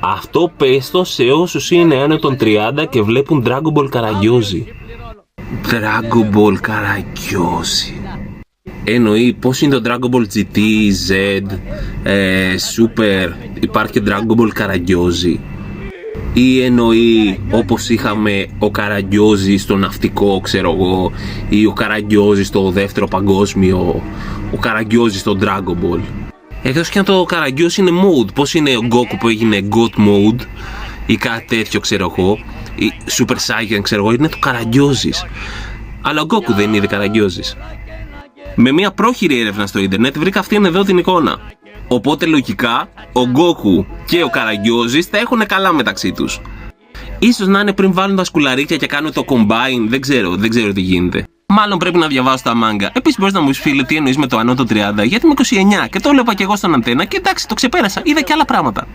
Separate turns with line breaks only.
Αυτό πες σε όσους είναι άνω των 30 και βλέπουν Dragon Ball Karagyoji. Dragon Ball Karagyoji. Εννοεί πώς είναι το Dragon Ball GT, Z, Super, υπάρχει και Dragon Ball Karagyoji. Ή εννοεί όπως είχαμε ο Karagyoji στο ναυτικό, ξέρω εγώ, ή ο Karagyoji στο δεύτερο παγκόσμιο, ο Karagyoji στο Dragon Ball. Εκτός και αν το Karagyoji είναι mode, πώς είναι ο Goku που έγινε God mode ή κάτι τέτοιο, ξέρω εγώ, ή Super Saiyan, ξέρω εγώ, είναι το Karagyoji. Αλλά ο Goku δεν είναι Karagyoji. Με μια πρόχειρη έρευνα στο ίντερνετ βρήκα αυτήν εδώ την εικόνα. Οπότε λογικά ο Goku και ο Karagyoji θα έχουν καλά μεταξύ τους. Ίσως να είναι πριν βάλουν τα σκουλαρίκια και κάνουν το combine, δεν ξέρω τι γίνεται. Μάλλον πρέπει να διαβάσω τα μάγκα. Επίσης μπορείς να μου πεις, φίλε, τι εννοείς με το ανώτο 30, γιατί είμαι 29 και το έβλεπα και εγώ στον αντένα και εντάξει, το ξεπέρασα, είδα και άλλα πράγματα.